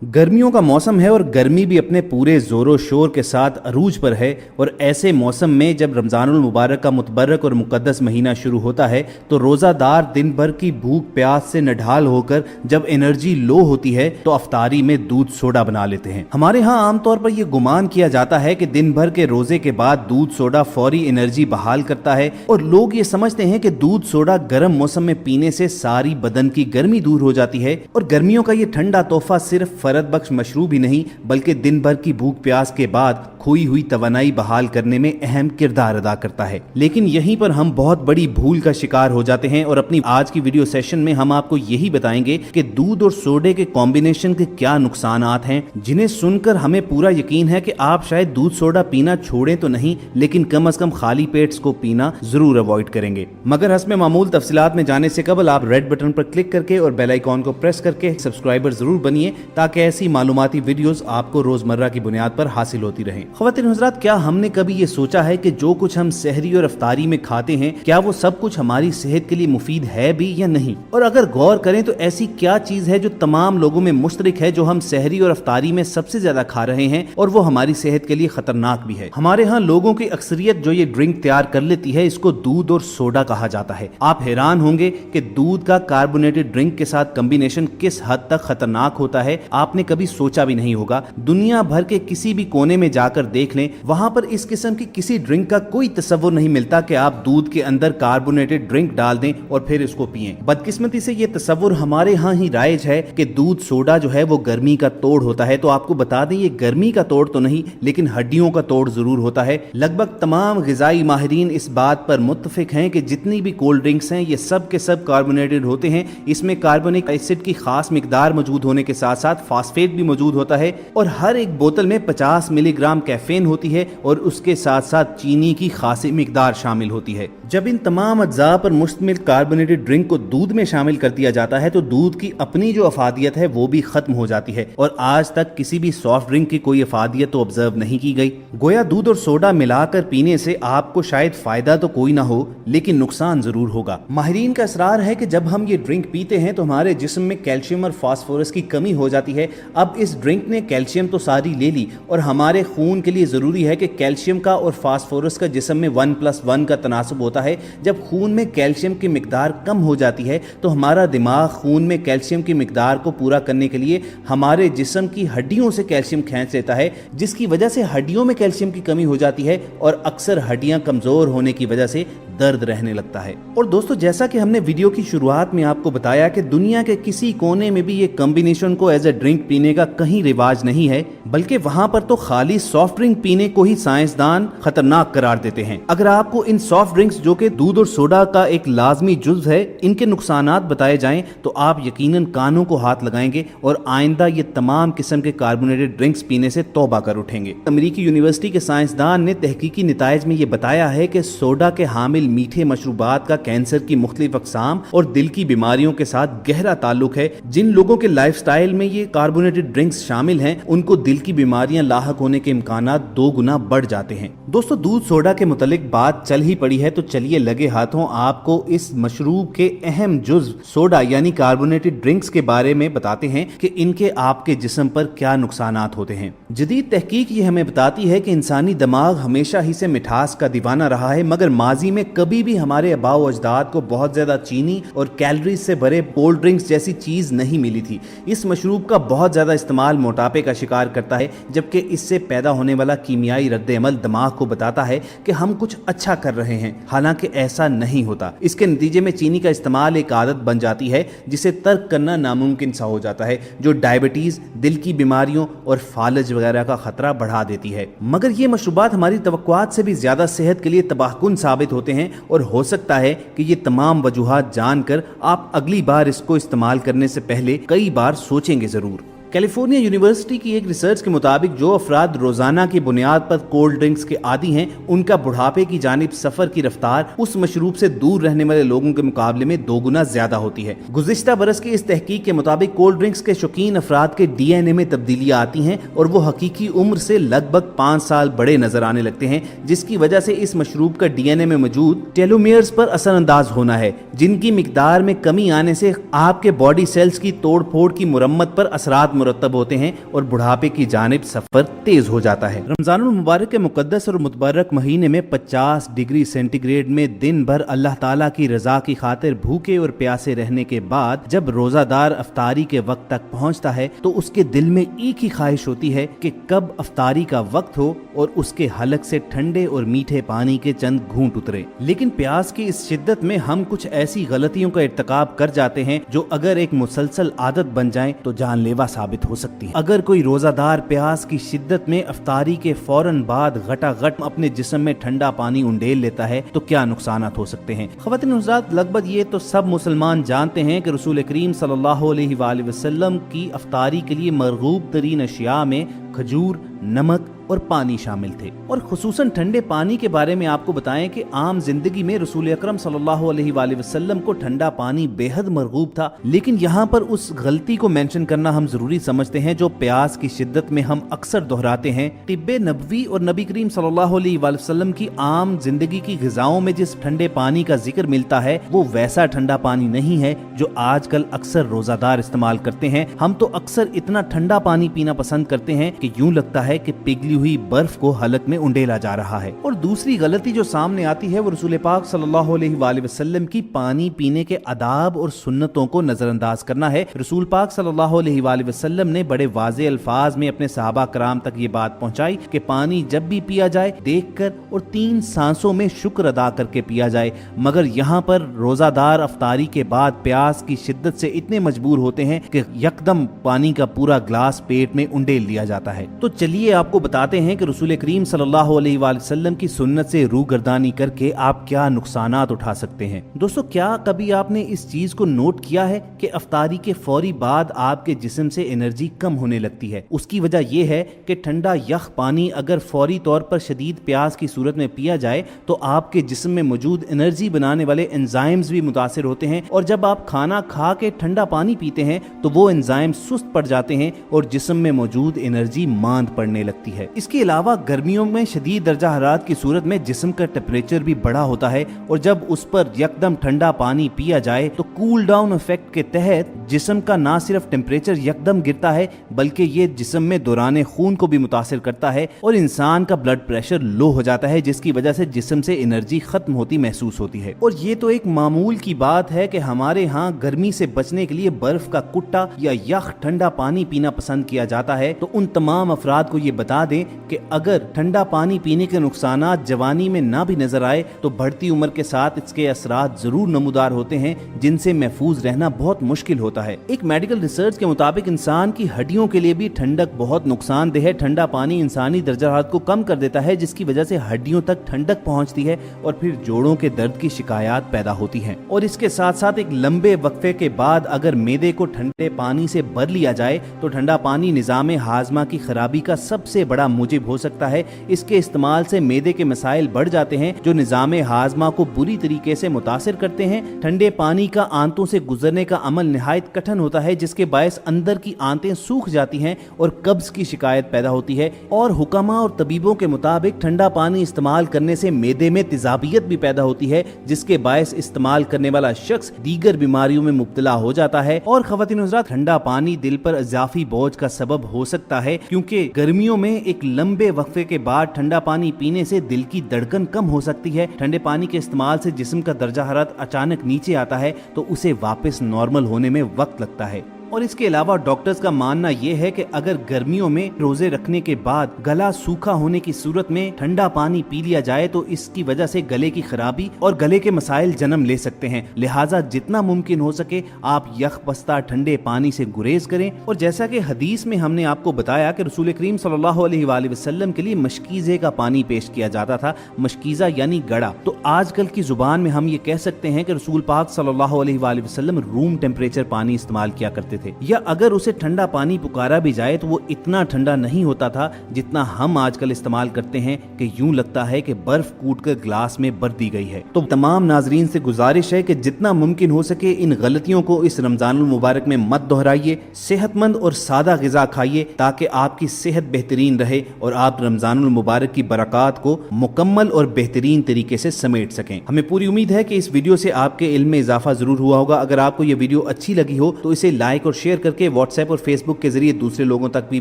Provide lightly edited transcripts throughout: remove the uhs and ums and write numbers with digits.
गर्मियों का मौसम है और गर्मी भी अपने पूरे जोरों शोर के साथ अरूज पर है। और ऐसे मौसम में जब रमज़ानुल मुबारक का मुतबरक और मुक़द्दस महीना शुरू होता है तो रोज़ादार दिन भर की भूख प्यास से नढाल होकर जब एनर्जी लो होती है तो अफ्तारी में दूध सोडा बना लेते हैं। हमारे यहाँ आमतौर पर यह गुमान किया जाता है कि दिन भर के रोजे के बाद दूध सोडा फौरी एनर्जी बहाल करता है और लोग ये समझते हैं कि दूध सोडा गर्म मौसम में पीने से सारी बदन की गर्मी दूर हो जाती है। और गर्मियों का ये ठंडा तोहफा सिर्फ फरद बख्श मशरूब ही नहीं बल्कि दिन भर की भूख प्यास के बाद खोई हुई तवानाई बहाल करने में अहम किरदार अदा करता है। लेकिन यहीं पर हम बहुत बड़ी भूल का शिकार हो जाते हैं और अपनी आज की वीडियो सेशन में हम आपको यही बताएंगे कि दूध और सोडे के कॉम्बिनेशन के क्या नुकसानात हैं, जिन्हें सुनकर हमें पूरा यकीन है कि आप शायद दूध सोडा पीना छोड़ें तो नहीं, लेकिन कम से कम खाली पेट को पीना जरूर अवॉइड करेंगे। मगर हस्ब मामूल तफसीलात में जाने से कबल आप रेड बटन पर क्लिक करके और बेल आइकॉन को प्रेस करके सब्सक्राइबर जरूर बनिए ताकि ऐसी मालूमाती वीडियोस आपको रोजमर्रा की बुनियाद पर हासिल होती रहें। ख्वातीन हज़रात, क्या हमने कभी ये सोचा है कि जो कुछ हम सहरी और अफ्तारी में खाते हैं क्या वो सब कुछ हमारी सेहत के लिए मुफीद है भी या नहीं? और अगर गौर करें तो ऐसी क्या चीज है जो तमाम लोगों में मुश्तरक है, जो हम सहरी और अफ्तारी में सबसे ज्यादा खा रहे हैं और वो हमारी सेहत के लिए खतरनाक भी है? हमारे यहाँ लोगों की अक्सरियत जो ये ड्रिंक तैयार कर लेती है इसको दूध और सोडा कहा जाता है। आप हैरान होंगे कि दूध का कार्बोनेटेड ड्रिंक के साथ कॉम्बिनेशन किस हद तक खतरनाक होता है, आपने कभी सोचा भी नहीं होगा। दुनिया भर के किसी भी कोने में जाकर देख लें, वहां पर इस किस्म की किसी ड्रिंक का कोई तस्वुर नहीं मिलता कि आप दूध के अंदर कार्बोनेटेड ड्रिंक डाल दें और फिर इसको पिएं। बदकिस्मती से ये तस्वुर हमारे यहाँ ही राइज है कि दूध सोडा जो है वो गर्मी का तोड़ होता है। तो आपको बता दें, ये गर्मी का तोड़ तो नहीं लेकिन हड्डियों का तोड़ जरूर होता है। लगभग तमाम ग़िज़ाई माहिरीन इस बात पर मुत्तफिक हैं कि जितनी भी कोल्ड ड्रिंक्स हैं ये सब के सब कार्बोनेटेड होते हैं। इसमें कार्बोनिक एसिड की खास मिकदार मौजूद होने के साथ साथ फास्फेट भी मौजूद होता है और हर एक बोतल में 50 मिलीग्राम कैफीन होती है और उसके साथ साथ चीनी की खासी मिकदार शामिल होती है। जब इन तमाम अज्जा पर मुश्तमिल कार्बोनेटेड ड्रिंक को दूध में शामिल कर दिया जाता है तो दूध की अपनी जो अफादियत है वो भी खत्म हो जाती है और आज तक किसी भी सॉफ्ट ड्रिंक की कोई अफादियत तो ऑब्जर्व नहीं की गई। गोया दूध और सोडा मिलाकर पीने से आपको शायद फायदा तो कोई ना हो लेकिन नुकसान जरूर होगा। माहिरीन का इसरार है कि जब हम ये ड्रिंक पीते हैं तो हमारे जिस्म में कैल्शियम और फास्फोरस की कमी हो जाती है। अब इस ड्रिंक ने कैल्शियम तो सारी ले ली और हमारे खून के लिए जरूरी है कि कैल्शियम का और फास्फोरस का जिस्म में 1+1 का तनासब होता है। जब खून में कैल्शियम की मिकदार कम हो जाती है तो हमारा दिमाग खून में कैल्शियम की मिकदार को पूरा करने के लिए हमारे जिस्म की हड्डियों से कैल्शियम खींच लेता है, जिसकी वजह से हड्डियों में कैल्शियम की कमी हो जाती है और अक्सर हड्डियां कमजोर होने की वजह से दर्द रहने लगता है। और दोस्तों, जैसा कि हमने वीडियो की शुरुआत में आपको बताया कि दुनिया के किसी कोने में भी ये कॉम्बिनेशन को एज ए ड्रिंक पीने का कहीं रिवाज नहीं है, बल्कि वहां पर तो खाली सॉफ्ट ड्रिंक पीने को ही साइंसदान खतरनाक करार देते हैं। अगर आपको इन सॉफ्ट ड्रिंक्स जो कि दूध और सोडा का एक लाजमी जुज़ है इनके नुकसानात बताए जाएं तो आप यकीनन कानों को हाथ लगाएंगे और आइंदा ये तमाम किस्म के कार्बोनेटेड ड्रिंक्स पीने से तौबा कर उठेंगे। अमेरिकी यूनिवर्सिटी के साइंसदान ने तहकीकी निताइज में ये बताया है कि सोडा के हामिल मीठे मशरूबात का कैंसर की मुख्तलिफ अक़साम और दिल की बीमारियों के साथ गहरा ताल्लुक है। जिन लोगों के लाइफ स्टाइल में ये कार्बोनेटेड ड्रिंक्स शामिल हैं उनको दिल की बीमारियां लाहक होने के इम्कानात 2 गुना बढ़ जाते हैं। दोस्तों, दूध सोडा के मुतालिक बात चल ही पड़ी है तो चलिए लगे हाथों आपको इस मशरूब के अहम जुज़ सोडा यानी कार्बोनेटेड ड्रिंक्स के बारे में बताते हैं कि इनके आपके जिस्म पर क्या नुकसानात होते हैं। जदीद तहकीक ये हमें बताती है कि इंसानी दिमाग हमेशा ही से मिठास का दीवाना रहा है, मगर माजी में कभी भी हमारे आबाओ अजदाद को बहुत ज्यादा चीनी और कैलोरीज से भरे कोल्ड ड्रिंक्स जैसी चीज नहीं मिली थी। इस मशरूब का बहुत ज्यादा इस्तेमाल मोटापे का शिकार करता है, जबकि इससे पैदा होने वाला कीमियाई रद्द-ए-अमल दिमाग को बताता है कि हम कुछ अच्छा कर रहे हैं, हालांकि ऐसा नहीं होता। इसके नतीजे में चीनी का इस्तेमाल एक आदत बन जाती है जिसे तर्क करना नामुमकिन सा हो जाता है, जो डायबिटीज, दिल की बीमारियों और फालज वगैरह का खतरा बढ़ा देती है। मगर ये मशरूबात हमारी तवक्कुआत से भी ज्यादा सेहत के लिए तबाहकुन साबित होते हैं और हो सकता है कि ये तमाम वजूहात जानकर आप अगली बार इसको इस्तेमाल करने से पहले कई बार सोचेंगे जरूर। कैलिफोर्निया यूनिवर्सिटी की एक रिसर्च के मुताबिक जो अफराद रोजाना की बुनियाद पर कोल्ड ड्रिंक्स के आदी हैं उनका बुढ़ापे की जानिब सफर की रफ्तार उस मशरूब से दूर रहने वाले लोगों के मुकाबले में 2 गुना ज्यादा होती है। गुज़िश्ता बरस की इस तहकीक के मुताबिक कोल्ड ड्रिंक्स के शौकीन अफराद के DNA में तब्दीलियां आती हैं और वो हकीकी उम्र से लगभग 5 साल बड़े नजर आने लगते हैं, जिसकी वजह से इस मशरूब का DNA में मौजूद टेलोमियर्स पर असरअंदाज होना है, जिनकी मिकदार में कमी आने से आपके बॉडी सेल्स की तोड़ फोड़ की मुरम्मत पर असरात मुरतब होते हैं और बुढ़ापे की जानिब सफर तेज हो जाता है। रमजानुल मुबारक के मुकद्दस और मुतबरक महीने में 50 डिग्री सेंटीग्रेड में दिन भर अल्लाह ताला की रजा की खातिर भूखे और प्यासे रहने के बाद जब रोजादार अफ्तारी के वक्त तक पहुंचता है तो उसके दिल में एक ही ख्वाहिश होती है कि कब अफ्तारी का वक्त हो और उसके हलक से ठंडे और मीठे पानी के चंद घूंट उतरे। लेकिन प्यास की इस शिद्दत में हम कुछ ऐसी गलतियों का इर्तिकाब कर जाते हैं जो अगर एक मुसलसल आदत बन जाए तो जानलेवा साबित हो सकती है। अगर कोई रोजादार प्यास की शिद्दत में अफ्तारी के फौरन बाद घटाघट अपने जिस्म में ठंडा पानी उंडेल लेता है तो क्या नुकसानात हो सकते हैं। ख़वातीन हज़रात, लगभग ये तो सब मुसलमान जानते हैं कि रसूल करीम सल्लल्लाहु अलैहि वसल्लम की अफ्तारी के लिए मरगूब तरीन अशिया में खजूर, नमक और पानी शामिल थे। और खुसूसन ठंडे पानी के बारे में आपको बताएं कि आम जिंदगी में रसूल अकरम सल्लल्लाहु अलैहि वसल्लम को ठंडा पानी बेहद मरगूब था, लेकिन यहाँ पर उस गलती को मेंशन करना हम जरूरी समझते हैं जो प्यास की शिद्दत में हम अक्सर दोहराते हैं। तिब्बे नबवी और नबी करीम सल्लल्लाहु अलैहि वसल्लम की आम जिंदगी की ग़िज़ाओं में जिस ठंडे पानी का जिक्र मिलता है वो वैसा ठंडा पानी नहीं है जो आजकल अक्सर रोजादार इस्तेमाल करते हैं। हम तो अक्सर इतना ठंडा पानी पीना पसंद करते हैं कि यूं लगता है कि पिघली हुई बर्फ को हलक में उंडेला जा रहा है। और दूसरी गलती जो सामने आती है वो रसूल पाक सल्लल्लाहु अलैहि वसल्लम की पानी पीने के आदाब और सुन्नतों को नजरअंदाज करना है। रसूल पाक सल्लल्लाहु अलैहि वसल्लम ने बड़े वाज़े अल्फाज में अपने सहाबा कराम तक ये बात पहुंचाई कि पानी जब भी पिया जाए देखकर और 3 सांसों में शुक्र अदा करके पिया जाए। मगर यहाँ पर रोजादार अफ्तारी के बाद प्यास की शिद्दत से इतने मजबूर होते हैं कि यकदम पानी का पूरा ग्लास पेट में उंडेल लिया जाता है। तो चलिए आपको बताते हैं कि रसूल करीम सल्लल्लाहु अलैहि वसल्लम की सुन्नत से रूगर्दानी करके आप क्या नुकसानात उठा सकते हैं। दोस्तों, क्या कभी आपने इस चीज को नोट किया है कि अफ्तारी के फौरी बाद आपके जिस्म से एनर्जी कम होने लगती है। उसकी वजह यह है कि ठंडा यख पानी अगर फौरी तौर पर शदीद प्यास की सूरत में पिया जाए तो आपके जिस्म में मौजूद एनर्जी बनाने वाले एंजाइम्स भी मुतासिर होते हैं और जब आप खाना खा के ठंडा पानी पीते हैं तो वो एंजाइम सुस्त पड़ जाते हैं और जिस्म में मौजूद एनर्जी मांद पड़ने लगती है। इसके अलावा गर्मियों में शदीद दर्जा हरारत की सूरत में जिस्म का टेम्परेचर भी बढ़ा होता है और जब उस पर यकदम ठंडा पानी पिया जाए तो कूल डाउन इफेक्ट के तहत जिस्म का ना सिर्फ टेम्परेचर यकदम गिरता है बल्कि ये जिस्म में दौरान खून को भी मुतासिर करता है और इंसान का ब्लड प्रेशर लो हो जाता है, जिसकी वजह से जिस्म से एनर्जी खत्म होती महसूस होती है। और ये तो एक मामूल की बात है कि हमारे यहाँ गर्मी से बचने के लिए बर्फ का कुट्टा या यख ठंडा पानी पीना पसंद किया जाता है। तो उन तमाम अफराद को ये बता दें कि अगर ठंडा पानी पीने के नुकसानात जवानी में ना भी नजर आए तो बढ़ती उम्र के साथ इसके असरात जरूर नमूदार होते हैं जिनसे महफूज रहना बहुत मुश्किल होता है। एक मेडिकल रिसर्च के मुताबिक इंसान की हड्डियों के लिए भी ठंडक बहुत नुकसानदेह है। ठंडा पानी इंसानी दर्जा हरारत को कम कर देता है जिसकी वजह से हड्डियों तक ठंडक पहुंचती है और फिर जोड़ों के दर्द की शिकायत पैदा होती है। और इसके साथ साथ एक लंबे वक्फे के बाद अगर मैदे को ठंडे पानी से भर लिया जाए तो ठंडा पानी निजाम हाजमा की खराबी का सबसे बड़ा मुजिब हो सकता है। इसके इस्तेमाल से मैदे के मसाइल बढ़ जाते हैं जो निजाम हाजमा को बुरी तरीके से मुतासिर करते हैं। ठंडे पानी का आंतों से गुजरने का अमल निहायत कठिन होता है जिसके बायस अंदर की आंतें सूख जाती हैं और कब्ज की शिकायत पैदा होती है। और हुक्मा और तबीबों के मुताबिक ठंडा पानी इस्तेमाल करने से मैदे में तेजाबियत भी पैदा होती है जिसके बायस इस्तेमाल करने वाला शख्स दीगर बीमारियों में मुब्तला हो जाता है। और ख़वातीन हज़रात, ठंडा पानी दिल पर इजाफी बोझ का सबब हो सकता है क्योंकि गर्मियों में एक लंबे वक्फे के बाद ठंडा पानी पीने से दिल की धड़कन कम हो सकती है। ठंडे पानी के इस्तेमाल से जिस्म का दर्जा हरारत अचानक नीचे आता है तो उसे वापस नॉर्मल होने में वक्त लगता है। और इसके अलावा डॉक्टर्स का मानना यह है कि अगर गर्मियों में रोजे रखने के बाद गला सूखा होने की सूरत में ठंडा पानी पी लिया जाए तो इसकी वजह से गले की खराबी और गले के मसाइल जन्म ले सकते हैं। लिहाजा जितना मुमकिन हो सके आप यख बस्ता ठंडे पानी से गुरेज करें। और जैसा कि हदीस में हमने आपको बताया कि रसूल करीम सल्लल्लाहु अलैहि वसल्लम के लिए मशकीज़े का पानी पेश किया जाता था। मशकीज़ा यानी गड़ा। तो आजकल की जुबान में हम ये कह सकते हैं कि रसूल पाक सल्लल्लाहु अलैहि वसल्लम रूम टेम्परेचर पानी इस्तेमाल किया करते थे, या अगर उसे ठंडा पानी पुकारा भी जाए तो वो इतना ठंडा नहीं होता था जितना हम आजकल इस्तेमाल करते हैं कि यूं लगता है कि बर्फ कूटकर ग्लास में भर दी गई है। तो तमाम नाजरीन से गुजारिश है कि जितना मुमकिन हो सके इन गलतियों को इस रमजानुल मुबारक में मत दोहराइए। सेहतमंद और सादा ग़िज़ा खाइए ताकि आपकी सेहत बेहतरीन रहे और आप रमजानुल मुबारक की बरक़ात को मुकम्मल और बेहतरीन तरीके से समेट सकें। हमें पूरी उम्मीद है कि इस वीडियो से आपके इल्म में इजाफा जरूर हुआ होगा। अगर आपको ये वीडियो अच्छी लगी हो तो इसे लाइक और اور شیئر کر کے واٹس ایپ اور فیس بک کے ذریعے دوسرے لوگوں تک بھی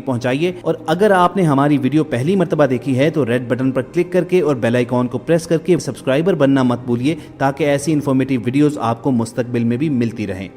پہنچائیے. اور اگر آپ نے ہماری ویڈیو پہلی مرتبہ دیکھی ہے تو ریڈ بٹن پر کلک کر کے اور بیل آئیکن کو پریس کر کے سبسکرائبر بننا مت بھولیے تاکہ ایسی انفارمیٹیو ویڈیوز آپ کو مستقبل میں بھی ملتی رہیں.